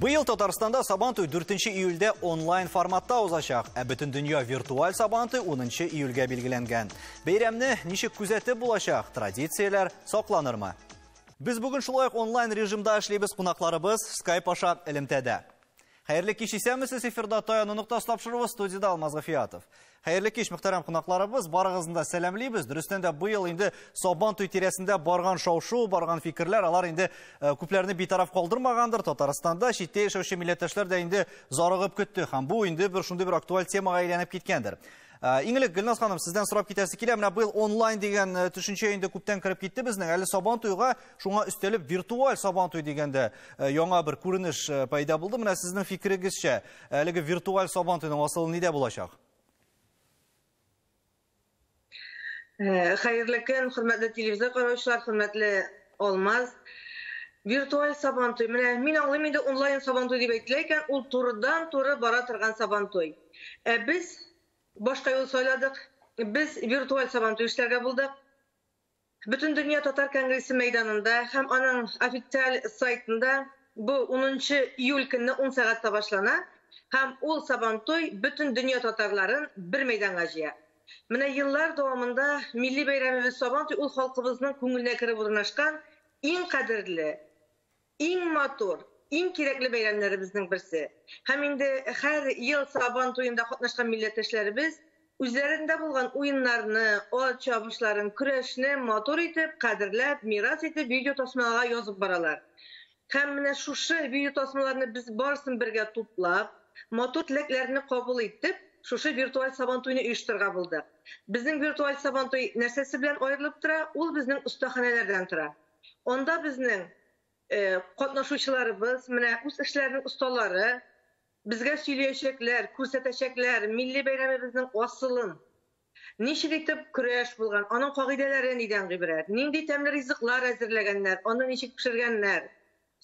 Быйыл Татарстанда Сабантуй 4 июльдә онлайн форматта узачак, бөтен дөнья виртуаль Сабантуй 10 июльгә билгеләнгән. Бәйрәмне ничек күзәтеп булачак, традицияләр сакланырмы? Без бүген шулай онлайн режимда эшлибез, кунакларыбыз Skype аша элемтәдә. Хәерле кич исәнмесез, эфирда Таяны.с тапшыруы студияда Алмаз Гафиятов. Хәерле кич, мөхтәрәм кунакларыбыз, барыгызны да сәламлибез. Дөрестән дә быел инде Сабантуй тирәсендә барган шау-шу, барган фикерләр, алар инде күпләрне битараф калдырмагандыр. Татарстанда читтә яшәүче милләттәшләр дә инде зарыгып көтте. Һәм бу инде шундый бер актуаль темага әйләнеп киткәндер. Иңелек, Гөлназ ханым, сездән сорап китәсе килә, менә быел онлайн дигән төшенчә инде күптән кирип китте безнең. Әле Сабантуйга шуңа өстәлеп виртуаль Сабантуй дигәндә яңа бер күренеш пайда булды. Менә сезнең фикерегезчә, әлеге виртуаль Сабантуйның асылы нидә булачак? Хәерле көн, хөрмәтле телевизор караучылар, хөрмәтле Алмаз. Виртуаль Сабантуй. Менә мин аңлыйм инде онлайн Сабантуй дип әйтелә икән, ул турыдан-туры бара торган Сабантуй. Без башка юл сайладык. Без виртуаль Сабантуй эшләргә булдык. Бөтен дөнья татар конгрессы мәйданында һәм аның официаль сайтында бу 10 июль көнне 10 сәгатьтә башлана һәм ул Сабантуй бөтен дөнья татарларын бер мәйданга җыя. Менә еллар дәвамында милли бәйрәмебез Сабантуй ул халкыбызның күңеленә кереп урнашкан иң кадерле, иң матур, иң кирәкле бәйрәмнәребезнең берсе. Һәм инде һәр ел Сабантуенда катнашкан милләттәшләребез үзләрендә булган уеннарны, ат чабышларын, көрәшне матур итеп, кадерләп, мирас итеп видео тасмаларга язып баралар. Һәм менә шушы видео тасмаларны без барысын бергә туплап, матур теләкләрне кабул итеп, шушы виртуаль Сабантуйны оештырырга булдык. Безнең виртуаль Сабантуй нәрсәсе белән аерылып тора? Ул безнең остаханәләрдән тора. Онда безнең катнашучыларыбыз, менә үз эшләренең осталары безгә сөйләячәкләр, күрсәтәчәкләр милли бәйрәмебезнең асылын. Ничек итеп көрәш булган, аның кагыйдәләре нидән гыйбарәт, нинди тәмле ризыклар әзерләгәннәр, аны ничек пешергәннәр.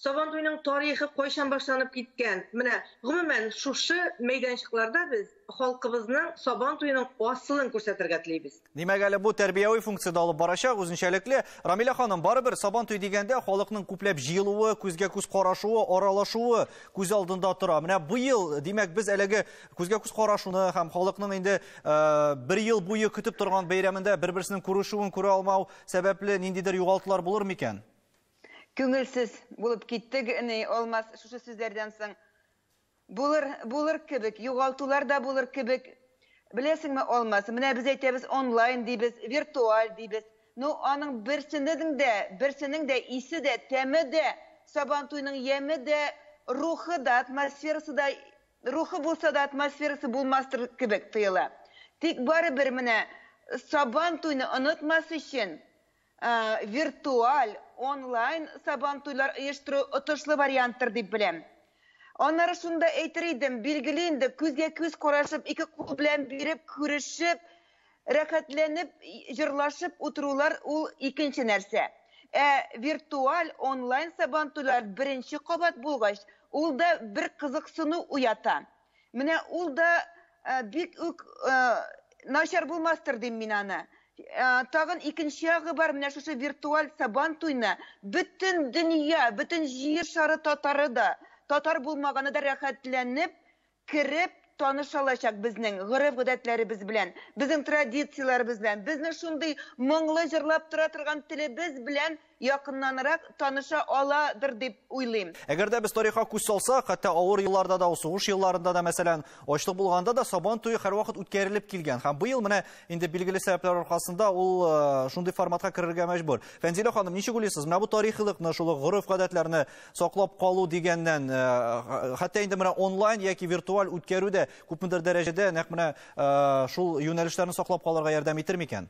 Сабантуйның тарихы кайчан башланып киткән. Менә гомумән шушы мәйданчыкларда без халкыбызның Сабантуйның асылын күрсәтергә телибез. Димәк, әле бу тәрбияви функциядә алып барачак үзенчәлекле. Рамиля ханым, барыбер Сабантуй дигәндә халыкның күпләп җыелуы, күзгә күз карашуы, аралашуы күз алдында тора. Менә бу ел, димәк, без әлеге күзгә күз карашуны һәм халыкның инде бер ел буе көтеп торган бәйрәмендә бер-берсенең күрешүен күрә алмау сәбәпле ниндидер югалтулар булыр микән? Күңелсез булып киттек, Алмаз, шушы сүзләрдән соң. Булыр кебек, югалтулар да булыр кебек. Беләсеңме, Алмаз, менә без әйтәбез онлайн дибез, виртуаль дибез. Ну, аның берсенең дә исе дә, тәме дә, Сабантуйның яме дә, рухы да, атмосферасы да, рухы булса да атмосферасы булмастыр кебек тоела. Тик барыбер менә Сабантуйны онытмас өчен виртуаль, онлайн Сабантуйлар оештыру отышлы варианттыр дип беләм. Аннары шунда әйтер идем, билгеле инде күзгә күз карашып, ике кул белән биреп, күрешеп, рәхәтләнеп, җырлашып утырулар ул икенче нәрсә. Виртуаль, онлайн Сабантуйлар беренче кабат булгач, ул да бер кызыксыну уята. Менә ул да бик үк начар булмастыр дим мин аны. Тагын икенче ягы бар, менә шушы виртуаль Сабантуйны бөтен дөнья, бөтен җир шары татары да, татар булмаганы да рәхәтләнеп, кереп таныша алачак безнең гореф-гадәтләребез белән, безнең традицияләребез белән, безнең шундый моңлы җырлап тора торган телебез белән якыннанрак таныша аладыр дип уйлыйм. Әгәр дә без тарихка күз салсак, хәтта авыр елларда да, сугыш елларында да, мәсәлән, ачлык булганда да Сабантуй һәрвакыт үткәрелеп килгән. Һәм быел менә инде билгеле сәбәпләр аркасында ул шундый форматка керергә мәҗбүр. Фәнзилә ханым, ничек уйлыйсыз? Менә бу тарихилыкны, шул гореф-гадәтләрне саклап калу дигәннән, хәтта инде менә онлайн яки виртуаль үткәрүдә күпмедер дәрәҗәдә нәкъ менә шул юнәлешләрне саклап калырга ярдәм итер микән?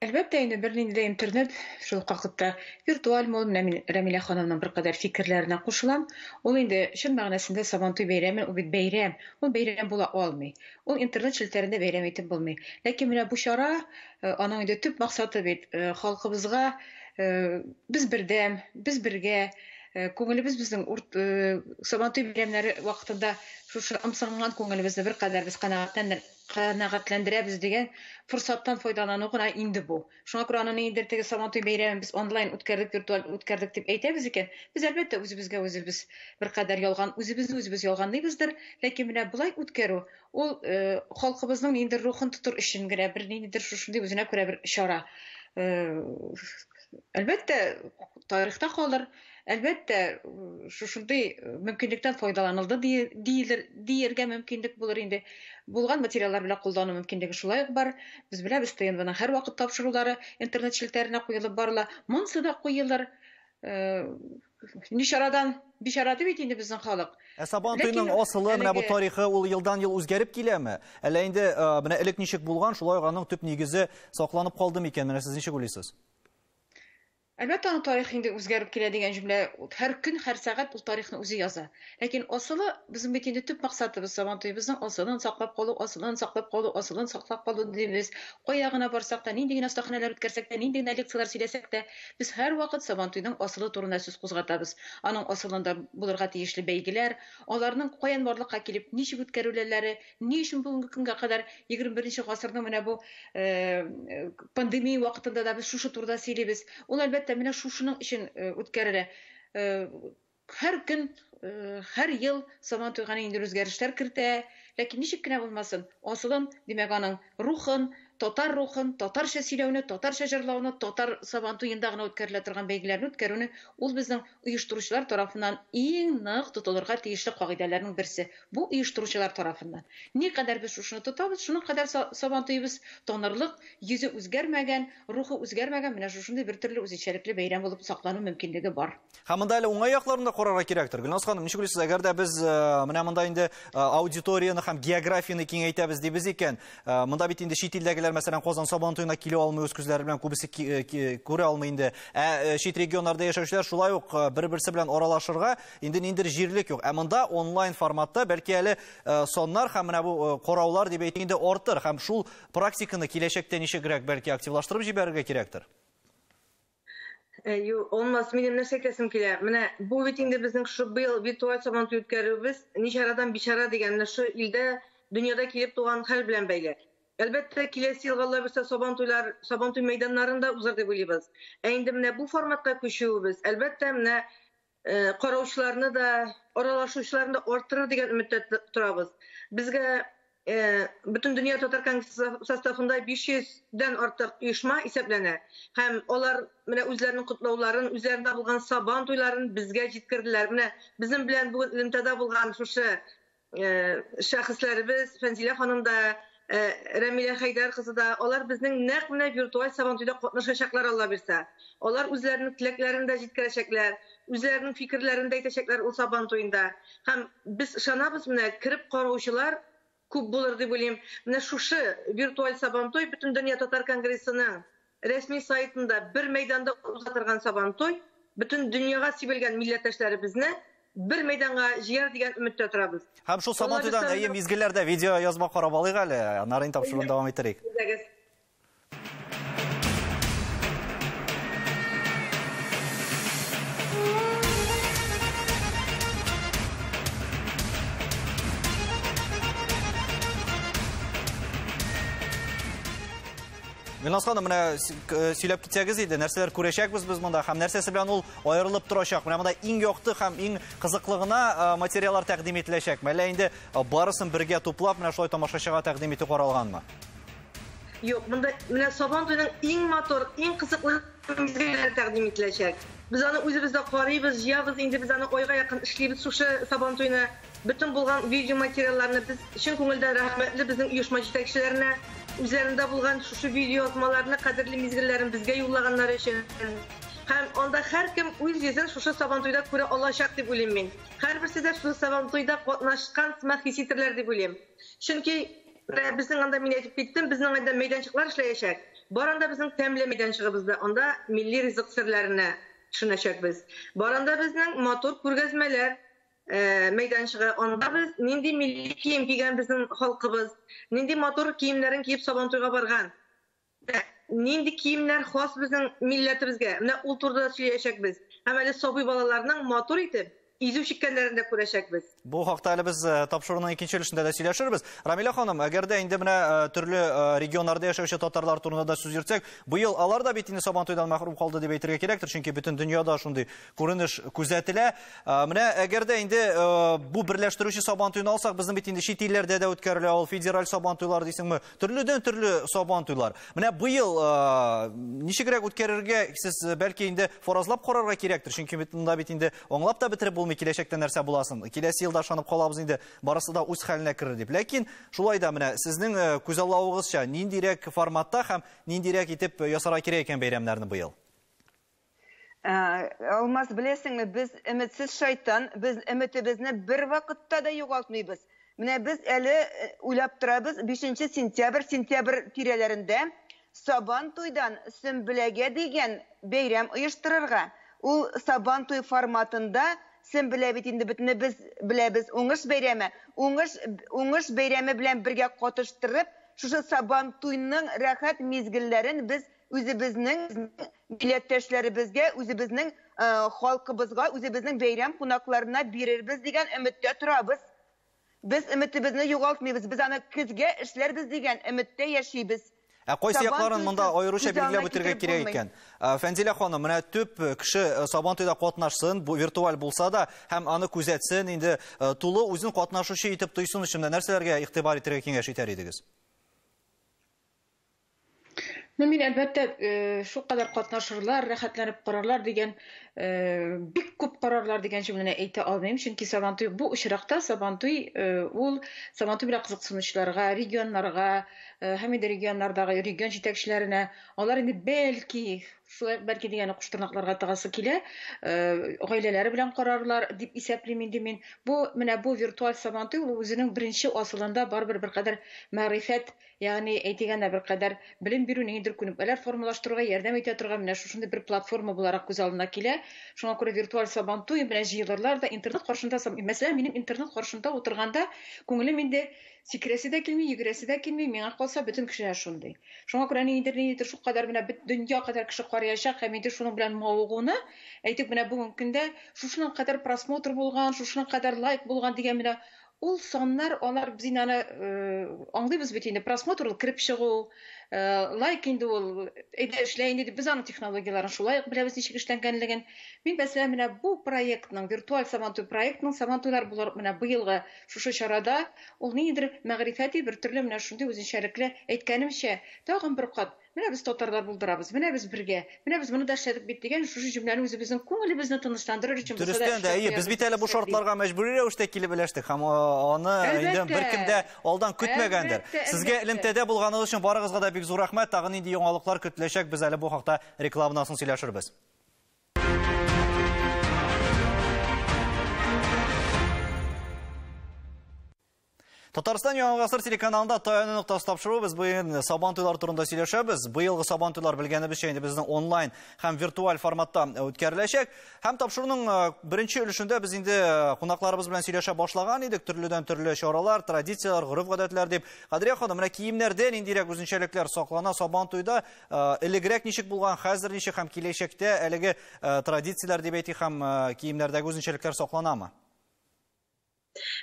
Әлбәттә, инде бернинди интернет шул вакытта виртуаль мод Рамиля ханымның бер кадәр фикерләренә кушылам. Ул инде чын мәгънәсендә Сабантуй бәйрәме, ул бит бәйрәм. Ул бәйрәм була алмый. Ул интернет челтәрендә бәйрәм итеп булмый. Ләкин менә бу чара, аның инде төп максаты бит халкыбызга без бердәм, без бергә Күңелебез безнең Сабантуй бәйрәмнәре вакытында шушы ымсынган күңелебезне бер кадәр без канәгатьләндерәбез дигән форсаттан файдалану гына инде бу. Шуңа күрә аны инде теге Сабантуй бәйрәмен без онлайн үткәрдек, виртуаль үткәрдек дип әйтәбез икән. Без әлбәттә үзебезгә үзебез бер кадәр ялган, үзебез ялганлыйбыздыр, ләкин менә булай үткәрү ул халкыбызның инде рухын тотыр өчен генә бер ниндидер шушындый үзенә күрә бер чара. Әлбәттә, тарихта калыр. Әлбәттә, шушындый мөмкинлектән файдаланылды диергә мөмкинлек булыр инде. Булган материаллар белән куллану мөмкинлеге шулай ук бар. Без беләбез, ТНВның һәр вакыт тапшырулары интернет челтәренә куелып барыла. Монсы да куелыр. Нишарадан бишараты бит инде безнең халык. Сабантуйның асылы менә бу тарихы ул елдан-ел үзгәреп киләме? Әллә инде менә элек ничек булган, шулай аның төп нигезе сакланып калды микән? Менә сез ничек уйлыйсыз? Әлбәттә, аны тарих инде үзгәреп килә дигән җөмлә һәр көн, һәр сәгать ул тарихны үзе яза. Ләкин асылы безнең бит инде төп максатыбыз Сабантуйыбызның асылын саклап калу дибез. Кая гына барсак та, нинди генә остаханәләр үткәрсәк тә, нинди генә лекциялар сөйләсәк тә, без һәр вакыт Сабантуйның асылы турында сүз кузгатабыз. Аның асылында булырга тиешле бәйгеләр, аларның каян барлыкка килеп, ничек үткәрүләре, ни өчен бүгенге көнгә кадәр 21 гасырның менә бу пандемия вакытында да без шушы турыда сөйлибез. Ул әлбәттә менә шушының өчен үткәрелә. Һәр көн, һәр ел Сабантуйга инде үзгәрешләр кертә, ләкин ничек кенә булмасын, асылын, димәк, аның рухын, татарча сөйләүне, татарча җырлауны, татар Сабантуенда гына үткәрелә торган бәйгеләрне үткәрүне ул безнең оештыручылар тарафыннан иң нык тотылырга тиешле кагыйдәләрнең берсе. Бу оештыручылар тарафыннан. Ни кадәр без шушыны тотабыз, шуның кадәр Сабантуебыз тонырлык, йөзе үзгәрмәгән, рухы үзгәрмәгән, менә шушындый бер төрле үзенчәлекле бәйрәм булып саклану мөмкинлеге бар. Һәм монда әле уңай якларын да карарга кирәктер. Гөлназ ханым, ничек уйлыйсыз, әгәр дә без менә монда инде аудиторияны һәм географияны киңәйтәбез дибез икән, монда бит инде чит илдәгеләр, мәсәлән, Казан Сабантуена килә алмый, үз күзләре белән күбесе күрә алмый инде. Чит регионнарда яшәүчеләр шулай ук бер-берсе белән аралашырга инде ниндидер җирлек юк. Ә монда онлайн форматта бәлки әле соннар һәм менә бу караулар дип әйткәндә артыр, һәм шул практиканы киләчәктә ничегрәк бәлки активлаштырып җибәрергә кирәктер. Olmaz, benim ne sekresim kile. Mene bu bit indi bizning şu bıyıl virtual Sabantuy ütkəribimiz nişaradan bişara degen şu ilde dünyada kilip doğan hal bilen beyle. Elbette kilesi yılgalla birse Sabantuy meydanlarında uzar deb oyluyuz. Endi mene bu formatga köşüyübüz. Elbette mene qarawçılarını da, aralaşuşlarını da arttırır degen ümitde turabız. Bizge bütün dünya Tatar Kongresi sastafında 500'den artıq uyuşma isəplənə. Hem onlar özlərinin qutlauların, üzərində bulğan Sabantuyların bizge jitkirdiler. Bizim bilen bu ilimtada bulğan şuşu şəxslərimiz, Fənzilə xanım da, Rəmilə Xeydər kızı da, onlar bizning naq virtual Sabantuyda qatnaşacaqlar Allah birsə. Onlar özlərinin tiləklərini də jitkirəcəklər, özlərinin fikirlərini də etəcəklər o Sabantuyunda. Hem biz şanabız kirib qarawçılar күп булыр дип уйлыйм. Менә шушы виртуаль Сабантуй бүтән дөнья Татар Конгрессының рәсми сайтында бер мәйданда узатырган Сабантуй бүтән дөньяга сибелгән милләттәшләребезне бер мәйданга җыяр дигән өметтә торабыз. Һәм шул Сабантуйдан мизгелләрдә видео язма карап алыйк әле, аннарын тапшыруын дәвам иттерик. Гөлназ ханым, менә сөйләп китсәгез иде, нәрсәләр күрәчәкбез без монда, һәм нәрсәсе белән ул аерылып торачак. Менә монда иң якты һәм иң кызыклыгына материаллар тәкъдим ителәчәк. Әллә инде барысын бергә туплап, менә шулай тамашачыга тәкъдим итү каралганмы? Юк, менә Сабантуйның иң мотор, иң кызыклы мизгелләре тәкъдим ителәчәк. Без аны үзебездә карыйбыз, җыябыз, инде без аны айга якын эшлибез шушы Сабантуйны. Bütün bulğan video materiallarını biz çın күңелдән рәхмәтле безнең оешма җитәкчеләренә, üzerinde bulğan şu video yazmalarını, kadirli mizgillerin bizge yollaganlar için. Hem onda her kim öz yüzün şu Sabantuyda köre alacak diye bileyim ben. Her birisi de şu Sabantuyda qatnaşkan smak hisitirler diye bileyim. Çünkü bizning anda men aytib ketdim, bizning anda meydançıqlar işləyəcək. Baranda bizning təmli meydançığımızda, onda milli rizq sirlərini düşünəcək biz. Baranda bizning motor күргәзмәләр meydançığı, onda biz nindi milli kiyim giygen bizim halkımız, nindi motor kiyimlerin giyip Sabantuyga bargan, nindi kiyimler xos bizim milletimizge, ul turda söyleyecek biz. Hem öyle sobi balalarının motor itip, izu şikkellerinde kuracak biz. Bu haqda әле без тапшыруның икенче өлешендә дә сөйләшербез. Рамиля ханым, әгәр дә инде менә төрле регионнарда яшәүче татарлар турында да сүз йөртсәк, быел алар да бит инде Сабантуйдан мәхрүм калды дип әйтергә кирәктер, чөнки бөтен дөньяда шундый күренеш күзәтелә. Менә әгәр дә инде бу берләштерүче Сабантуйны алсак, безнең бит инде чит илләрдә дә үткәрелә, ул федераль Сабантуйлар дисеңме, төрле Сабантуйлар. Менә быел ничегрәк үткәрергә сез бәлки инде фаразлап карарга кирәктер, чөнки битендә бит инде аңлап та бетереп булмый киләчәктә нәрсә буласын. Киләсе елда шанып калабыз инде барысы да үз хәленә керер дип. Ләкин шулай да менә сезнең күзаллавыгызча ниндирәк форматта һәм ниндирәк итеп ясарга кирәк икән бәйрәмнәрне быел? Алмаз, беләсеңме, без өметсез шайтан, без өметебезне бер вакытта да югалтмыйбыз. Менә без әле уйлап торабыз, 5 сентябрь тирәләрендә Сабантуйдан Сөмбеләгә дигән бәйрәм оештырырга. Ул Сабантуй форматында Сөмбелә бит инде бөтенне без беләбез, уңыш бәйрәме. Уңыш бәйрәме белән бергә катыштырып, шушы Сабантуйның рәхәт мизгелләрен без үзебезнең милләттәшләребезгә, үзебезнең халкыбызга, үзебезнең бәйрәм кунакларына бирербез дигән өметтә торабыз. Без өметебезне югалтмыйбыз, без аны көзгә эшләрбез дигән өметтә яшибез. Кайсы якларын монда аеруча билгеләп үтәргә кирәк икән. Фәнзилә ханым, менә төп кеше Сабантуйда катнашсын, бу виртуаль булса да, һәм аны күзәтсен, инде тулы үзен катнашучы итеп тойсын өчен нәрсәләргә игътибар итәргә киңәш итәр идегез? Мин әлбәттә шу кадәр катнашырлар, рәхәтләнеп карарлар дигән бик күп карарлар дигән җөмләне әйтә алмыйм, чөнки Сабантуй бу очракта Сабантуй ул Сабантуй белән кызыксынучыларга, регионнарга, һәм инде регионнардагы регион җитәкчеләренә, алар инде бәлки дигән куштырнакларга тагасы килә, гаиләләре белән карарлар дип исәплим инде мин. Бу менә бу виртуаль Сабантуй ул үзенең беренче асылында барбер беркадәр мәгърифәт, ягъни әйтегәндә беркадәр белем бирүне индер күнекмәләр формалаштыруга ярдәм итә торган менә шушындый бер платформа буларак күз алдына килә. Шуңа күрә виртуаль Сабантуй белән җыелырлар да интернет каршында, мәсәлән, минем интернет каршында утырганда күңелем инде сикрәсе дә килми, йөгрәсе дә килми, миңа калса бөтен кешеләр шундый. Шуңа күрә инде шу кадәр менә дөнья кадәр кеше карыячак һәм инде шуның белән мавыгуны әйтеп менә бүгенге көндә шушының кадәр просмотр булган, шушының кадәр лайк булган дигән менә ул саннар, алар без инде аңлыйбыз бит инде просмотр ул кирип чыгу, лайк инде ул әйдә эшләй инде без аның технологияларын шулай беләбез ничек эшләнгәнлеген. Мин мәсәлән менә бу проектның, виртуаль Сабантуй проектның Сабантуйлар булар менә быелгы шушы чарада ул ниндидер мәгърифәти бер төрле менә шундый үзенчәлекле әйткәнемчә тагын бер кат менә без татарлар булдырабыз, менә без бергә, менә без моны да эшләдек бит дигән шушы җөмләне үзебезнең күңелебезне тынычландырыр өчен булса да. Дөрестән дә, без бит әле бу шартларга мәҗбүри рәвештә килеп беләштек һәм аны инде беркем дә алдан көтмәгәндер. Сезгә элемтәдә булганыгыз өчен барыгызга да бик зур рәхмәт. Тагын инде яңалыклар көтеләчәк. Без әле бу хакта рекламадан соң сөйләшербез. Татарстан Яңа гасыр телеканалында таяны нуктасы тапшыру. Без быел Сабантуйлар турында сөйләшәбез. Быелгы Сабантуйлар белгәнебезчә инде безнең онлайн һәм виртуаль форматта үткәреләчәк. Һәм тапшыруның беренче өлешендә без инде кунакларыбыз белән сөйләшә башлаган идек. Төрледән төрле чаралар, традициялар, гореф-гадәтләр дип. Кадрия ханым, менә киемнәрдә ниндирәк үзенчәлекләр саклана Сабантуйда? Элегрәк ничек булган, хәзер ничек һәм киләчәктә әлеге традициялар дип әйтик һәм киемнәрдәге үзенчәлекләр сакланамы?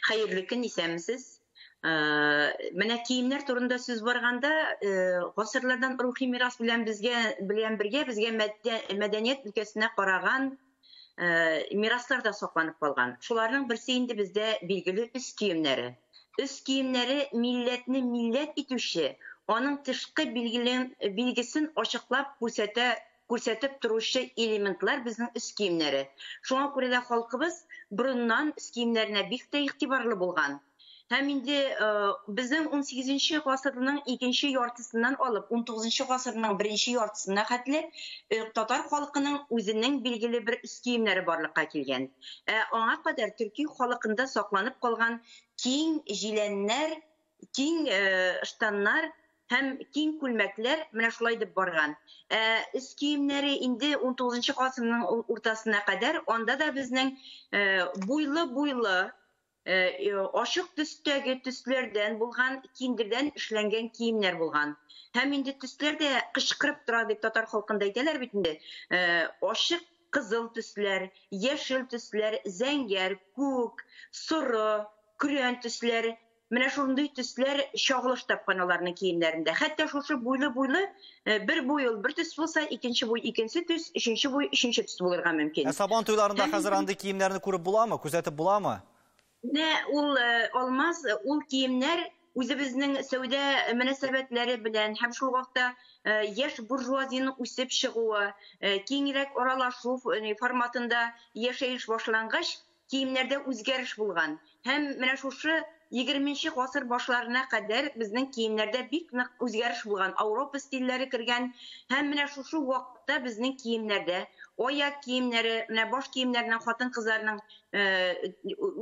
Хәерле көн, исәнмесез? Менә киемнәр турында сүз барганда, гасырлардан рухи мирас белән бергә безгә мәдәният өлкәсенә караган мираслар да сакланып калган. Шуларның берсе инде бездә билгеле үз киемнәре. Үз киемнәре милләтне милләт итүче, аның тышкы билгесен ачыклап күрсәтеп торучы элементлар безнең үз киемнәре. Шуңа күрә дә халкыбыз борыннан үз киемнәренә бик тә игътибарлы булган. Һәм инде безнең 18 гасырның икенче яртысыннан алып 19 гасырның беренче яртысына хәтле татар халкының үзенең билгеле бер үз киемнәре барлыкка килгән. Аңа кадәр төрки халкында сакланып калган киң җиләннәр, киң штаннар һәм киң күлмәкләр менә шулай дип барган. Үз киемнәре инде 19 гасырның уртасына кадәр анда да безнең буйлы ашык төстәге төсләрдән булган, киндердән эшләнгән киемнәр булган. Һәм инде төсләр дә кычкырып тора дип татар халкында әйтәләр бит инде. Ашык kızıl tüsler, yeşil tüsler, zenger, kuk, sırı, küren tüsler, Менә шундый төсләр чагылыш тапкан аларның киемнәрендә. Хәтта шушы буйлы-буйлы бер буйл бер төс булса, икенче буй икенче төс, өченче буй өченче төс булырга мөмкин. Сабан туйларында хәзер андый киемнәрне күреп буламы, күзәтеп буламы? Менә ул алмаз, ул киемнәр үзебезнең сәүдә мөнәсәбәтләре белән һәм шул вакытта яшь буржуазияның үсеп чыгуы, киңрәк аралашу форматында яшәеш башлангач, киемнәрдә үзгәреш булган. Һәм менә шушы 20нче гасыр башларына кадәр безнең киемнәрдә бик нык үзгәреш булган, Авропа стильләре кергән. Һәм менә шушы вакытта безнең киемнәрдә аяк киемнәре, менә баш киемнәреннән хатын-кызларның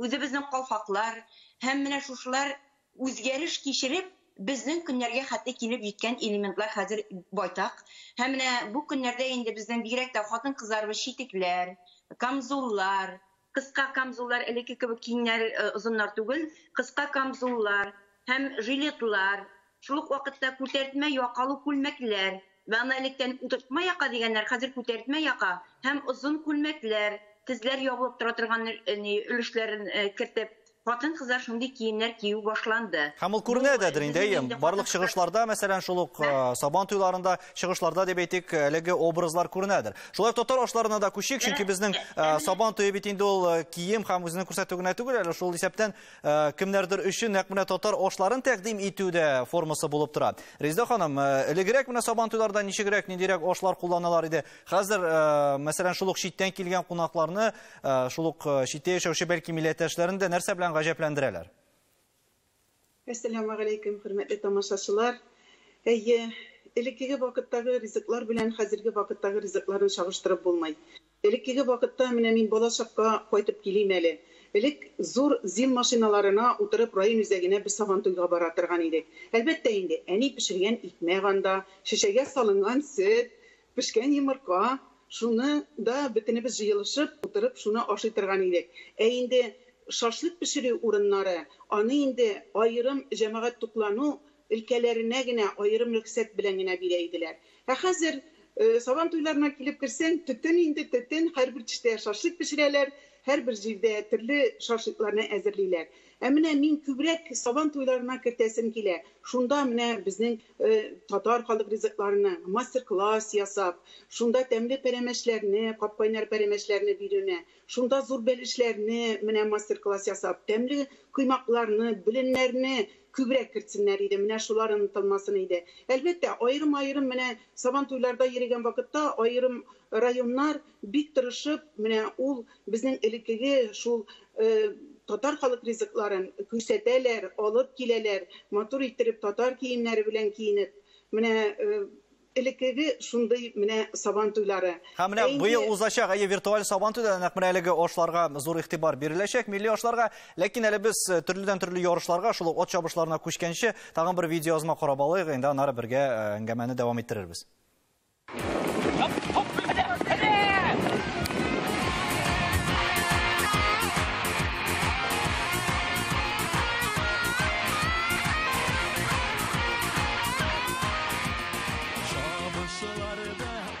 үзебезнең калфаклар һәм менә шушылар үзгәреш кичереп безнең көннәргә хәтта килеп җиткән элементлар хәзер байтак. Һәм менә бу көннәрдә инде безнең бигрәк тә хатын-кызларыбыз читекләр, камзуллар, кыска камзуллар, элекке кебек киңнәр озыннар түгел, кыска камзуллар һәм жилетлар, шул ук вакытта күтәртмә якалы күлмәкләр, вә аны электән утыртма яка дигәннәр, хәзер күтәртмә яка һәм озын күлмәкләр, тезләр ябылып тора торган өлешләрен кертеп, хатын-кызлар шундый киемнәр кию башланды. Һәм ул күренәдер инде, барлык чыгышларда, мәсәлән, шул ук сабан туйларында, чыгышларда дип әйтик, әлеге образлар күренәдер. Шулай татар ашларына да күчик, чөнки безнең сабан туе бит инде ул кием һәм үзенең күрсәтү генә түгел, әле шул исәптән кемнәрдер өчен нәкъ менә татар ашларын тәкъдим итүдә формасы булып тора. Резидә ханым, элегрәк менә сабан туйларда ничегрәк, ниндирәк ашлар кулланалар иде? Хәзер, мәсәлән, шул ук читтән килгән кунакларны, шул ук читтә яшәүче бәлки милләттәшләрен дә нәрсә белән гаҗәпләндерәләр? Assalamu alaykum, hörmətli tamaşaçılar. Элеккеге вакыттагы ризыклар белән хәзерге вакыттагы ризыкларны чагыштырып булмай. Элеккеге вакытта менә мин балачакка кайтып килим әле. Элек зур зил машиналарына утырып район үзәгенә без сабан туйга бара торган идек. Әлбәттә инде әни пешергән икмәк анда, шешәгә салынган сөт, пешкән йомырка, шуны да бөтенебез җыелышып утырып шуны ашый торган идек. Инде шашлык пешерү урыннары, аны инде айрым җәмәгать туклану өлкәләренә генә айрым рөхсәт белән генә бирә иделәр. Хәзер сабан туйларына килеп керсәң, төтен һәрбер төштә шашлык пешерәләр, һәрбер җирдә төрле шашлыкларны әзерлиләр. Менә мин күбрәк сабан туйларына кертәсем килә. Шунда менә безнең татар халык ризыкларына мастер-класс ясап, шунда тәмле пәрәмәчләрне, капкайнар пәрәмәчләрне бирүне, шунда зур бәлешләрне менә мастер-класс ясап, тәмле кыймакларны, беленнәрне күбрәк кертсеннәр иде. Менә шулар онытылмасын иде. Әлбәттә, айрым менә сабан туйларда йөргән вакытта айрым районнар бик тырышып, менә ул безнең элеккеге шул татар халык ризыкларын күрсәтәләр, алып киләләр, матур иттереп татар киемнәре белән киенеп, менә элеккеге шундый менә сабан туйлары. Һәм менә быел узачак виртуаль сабан туйда нәкъ менә әлеге ашларга зур игътибар биреләчәк, милли ашларга, ләкин әле без төрледән-төрле ярышларга, шул ат чабышларына күчкәнче, тагын бер видеоязма карап алыйк, инде аннары бергә әңгәмәне дәвам иттерербез.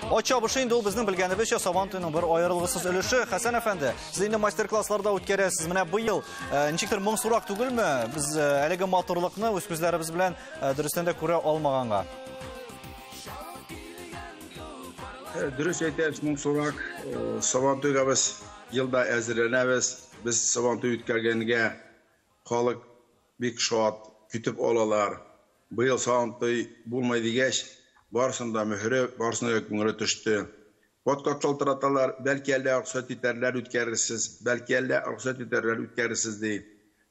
Ат чабышы инде ул безнең белгәнебезчә сабан туйның бер аерылгысыз өлеше. Хәсән әфәнде, сез инде мастер-классларда үткәрәсез. Менә быел ничектер моңсурак түгелме? Без әлеге матурлыкны үз күзләребез белән дөрестән дә күрә алмаганга. Дөрес әйтәбез, моңсурак. Сабан туйга без елда әзерләнәбез. Без сабан туй үткәргәнгә халык бик шат көтеп алалар. Быел сабан туй булмай дигәч, барысында мөһре, барысында күңеле төште. Подкаст шалтыраталар, бәлки әллә рөхсәт итәрләр үткәрерсез, бәлки әллә рөхсәт итәрләр үткәрерсез ди.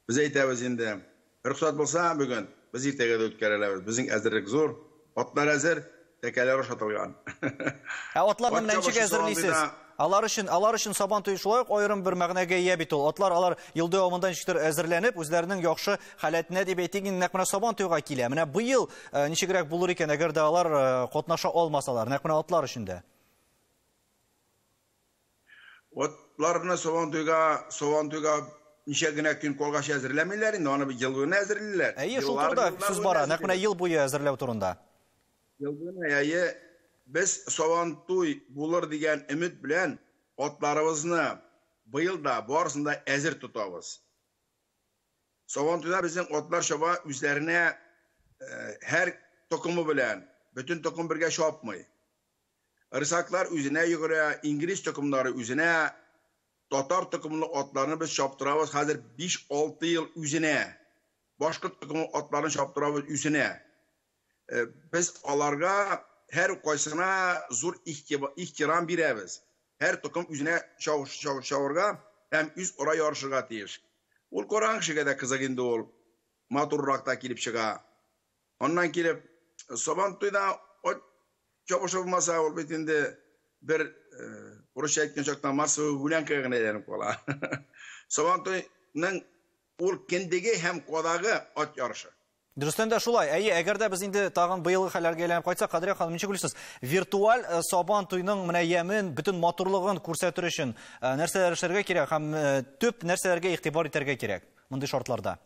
Без әйтәбез инде, рөхсәт булса бүгін, без иртәгә дә үткәрәләбез. Безнең әзерлек зур, атлар әзер, тәкәләр ашатылган. Атларны ничек әзерлисез? Алар өчен сабан туй шулай ук аерым бер мәгънәгә ия бит ул. Алар ел дәвамында ничектер әзерләнеп, үзләренең яхшы халәтенә дип әйтик, нәкъ менә сабан туйга килә. Менә быел ничегрәк булыр икән, әгәр дә алар катнаша алмасалар, нәкъ менә атлар өчен дә. Атларны сабан туйга ничә генә көн калгач әзерләмиләр инде, аны ел буена әзерлиләр. Шул турыда сүз бара, нәкъ менә ел буе әзерләү турында. Ел буена без сабан туй булыр дигән өмет белән otlarımızı bıyıl da barısında ezir tutavız. Sabantuyda bizim otlar şaba üzerine her tokumu bilen, bütün tokum birge şapmay. Irsaklar üzerine yukarı İngiliz tokumları üzerine Tatar tokumlu otlarını biz şaptıravız. Hazır 5-6 yıl üzerine başka tokumlu otlarını şaptıravız üzerine. Biz alarga her koysuna zor ihtiram biremiz. Her tokum üzerine şavurga hem üz oraya yarışırga deyiş. Ol koran şekilde kızagindi ol. Maturrakta kilip çıga. Ondan kilip Sabantuyda o çabuşu olmasa ol bitinde bir uruş etken çoktan marsı gülen kırgın edelim kola. Sabantuy'nın ol kendigi hem kodağı ot yarışı. Dürüстен дә шулай. Әйе, әгәр дә без инде тагын быелгы хәлләргә әйләнеп кайтсак, Кадрия ханым, ничек уйлыйсыз? Виртуаль Сабан туйның менә ямен, бөтен матурлыгын күрсәтер өчен нәрсәләр эшләргә кирәк һәм төп нәрсәләргә игътибар итәргә кирәк мондый шартларда?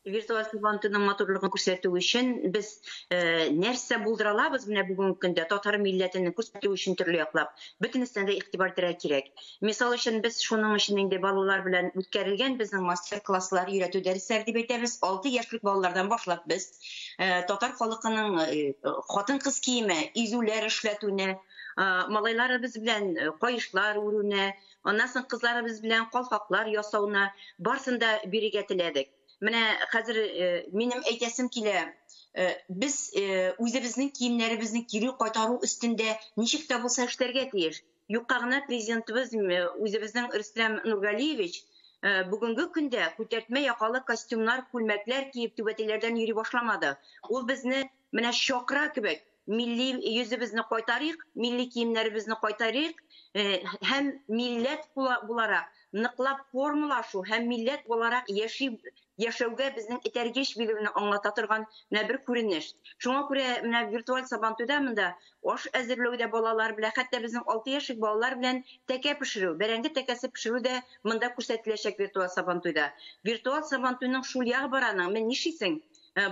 Virtual Sabantuyның матурлыгын күрсәтү өчен без нәрсә булдыра алабыз менә бүгенге көндә татар милләтенең күрсәтү өчен төрле яклап бөтенесенә дә игътибар итәргә кирәк. Мисал өчен без шуның өчен инде балалар белән үткәрелгән безнең мастер-класслар өйрәтү дәресләр дип әйтәбез. 6 яшьлек балалардан башлап без татар халкының хатын-кыз киеме, изүләр эшләтүне, малайларыбыз белән кайышлар үрүне, аннан соң кызларыбыз белән калфаклар ясауна барсында бирегә теләдек. Менә хәзер минем әйтәсем килә, без үзебезнең киемнәребезне кире кайтару өстендә ничек тә булса эшләргә тиеш. Юкка гына президентыбыз үзебезнең Рөстәм Нургалиевич бүгенге көндә күтәртмә якалы костюмнар, күлмәкләр киеп түбәтәләрдән йөри башламады. Ул безне менә чакра кебек milli yüzübезне кайтарыйк, milli киемнәребезне кайтарыйк, һәм милләт буларак ныклап формулашу һәм милләт буларак яшәүгә безнең этәргеч билегене аңлата торган бер күренеш. Шуңа күрә менә виртуаль Сабантуйда монда аш әзерләүдә балалар белән, хәтта безнең 6 яшьлек балалар белән тәкә пешерү, бәрәңге тәкәсе пешерү дә монда күрсәтеләчәк виртуаль Сабантуйда. Виртуаль Сабантуйның шул ягы бараның, мен нишисең,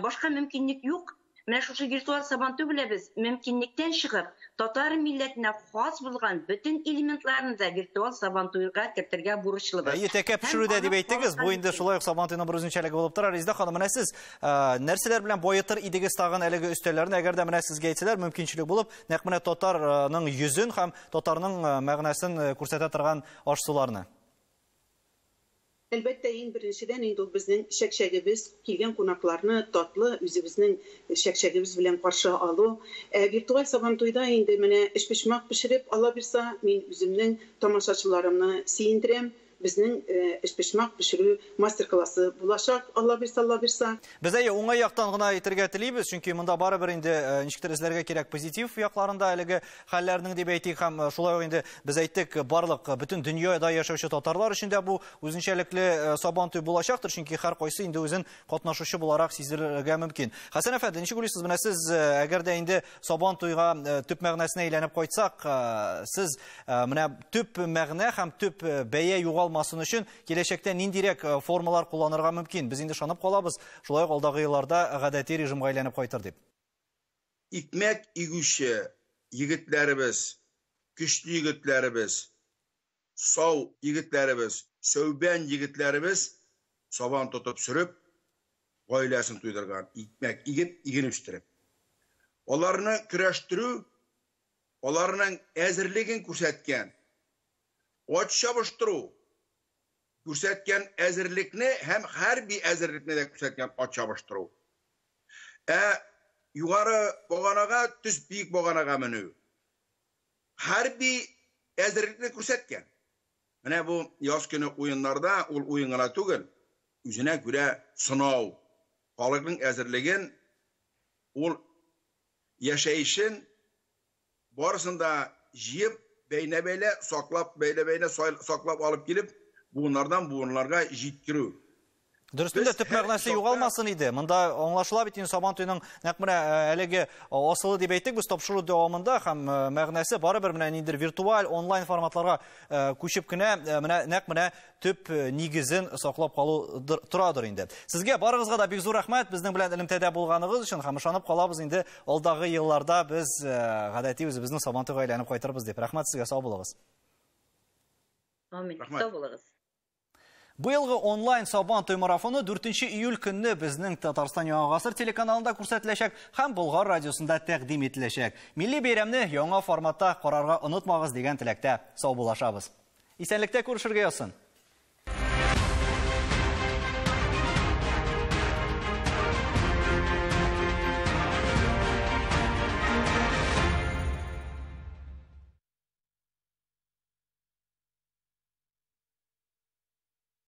башка мөмкинлек юк. Менә шушы виртуаль Сабантуй белән без мөмкинлектән чыгып, татар милләтенә хас булган бөтен элементларны да виртуаль Сабантуйга кертергә бурычлыбыз. Тәкә пешерүдә дип әйттегез, бу инде шулай ук Сабантуйның бер үзенчәлеге булып тора. Резидә ханым, менә сез нәрсәләр белән боятыр идегез тагын әлеге өстәлләрне, әгәр дә менә сезгә әйтсәләр, мөмкинчелек булып, нәкъ менә татарның йөзен һәм татарның мәгънәсен күрсәтә торган аш-суларны. Әлбәттә, иң беренчедән инде ул безнең шәкшәгебез, килгән кунакларны татлы үзебезнең шәкшәгебез белән каршы алу. Виртуаль Сабантуйда инде менә эшпешмак пешереп ала бирсә, мин үземнең тамашачыларымны сөендерәм. Безнең эшпешмак пешерү мастер-классы булачак, Алла бирсә. Без әйе уңай яктан гына әйтергә телибез, чөнки монда барыбер инде ничектер эзләргә кирәк позитив якларында әлеге хәлләрнең дип әйтик һәм шулай ук инде без әйттек, барлык бөтен дөньяда яшәүче татарлар өчен дә бу үзенчәлекле Сабантуй булачактыр, чөнки һәр кайсы инде үзен катнашучы буларак сизергә мөмкин. Хәсән әфәнде, ничек уйлыйсыз, менә сез әгәр дә инде Сабантуйга төп мәгънәсенә әйләнеп кайтсак, сез менә төп мәгънә һәм төп бәя югалмасын өчен киләчәктә ниндирәк формалар кулланырга мөмкин? Без инде шанып калабыз, шулай ук алдагы елларда гадәти режимга әйләнеп кайтыр дип. Икмәк игүче егетләребез, көчле егетләребез, сау егетләребез, сөйбән егетләребез сабан тотып сөреп, гаиләсен туйдырган, икмәк игеп, иген үстереп. Аларны көрәштерү, аларның әзерлеген күрсәткән, ат чабыштыру күрсәткән әзерлекне һәм хәрби әзерлекне дә күрсәткән ат чабыштыру. Югары баганага, төс биек баганага менү. Хәрби әзерлекне күрсәткән. Менә бу яз көне уеннарда ул уен гына түгел, үзенә күрә сынау. Халыкның әзерлеген ул яшәешен барысында җыеп бәйнә-бәйлә саклап, бәйлә-бәйлә саклап алып килеп, буыннарга җиткерү. Дөрестә төп мәгънәсе югалмасын иде. Монда аңлашыла бит инде Сабантуйның нәкъ менә әлеге асылы дип әйттек без тапшыру дәвамында һәм мәгънәсе барыбер менә ниндер виртуаль онлайн форматларга күчеп кенә нәкъ менә төп нигезен саклап калу торадыр инде. Сезгә барыгызга да бик зур рәхмәт, безнең белән элемтәдә булганыгыз өчен һәм ышанып калабыз инде алдагы елларда без гадәти үзебезнең Сабантуйга әйләнеп кайтырбыз дип. Рәхмәт сезгә, сау булыгыз. Амин. Рахмат. Сау булыгыз. Бу елгы онлайн Сабантуй марафоны 4 июль көнне безнең Татарстан Яңа гасыр телеканалында күрсәтеләчәк һәм Болгар радиосында тәкъдим ителәчәк. Милли бәйрәмне яңа форматта карарга онытмагыз дигән теләктә сау булашабыз. Исәнлектә күрешергә язсын.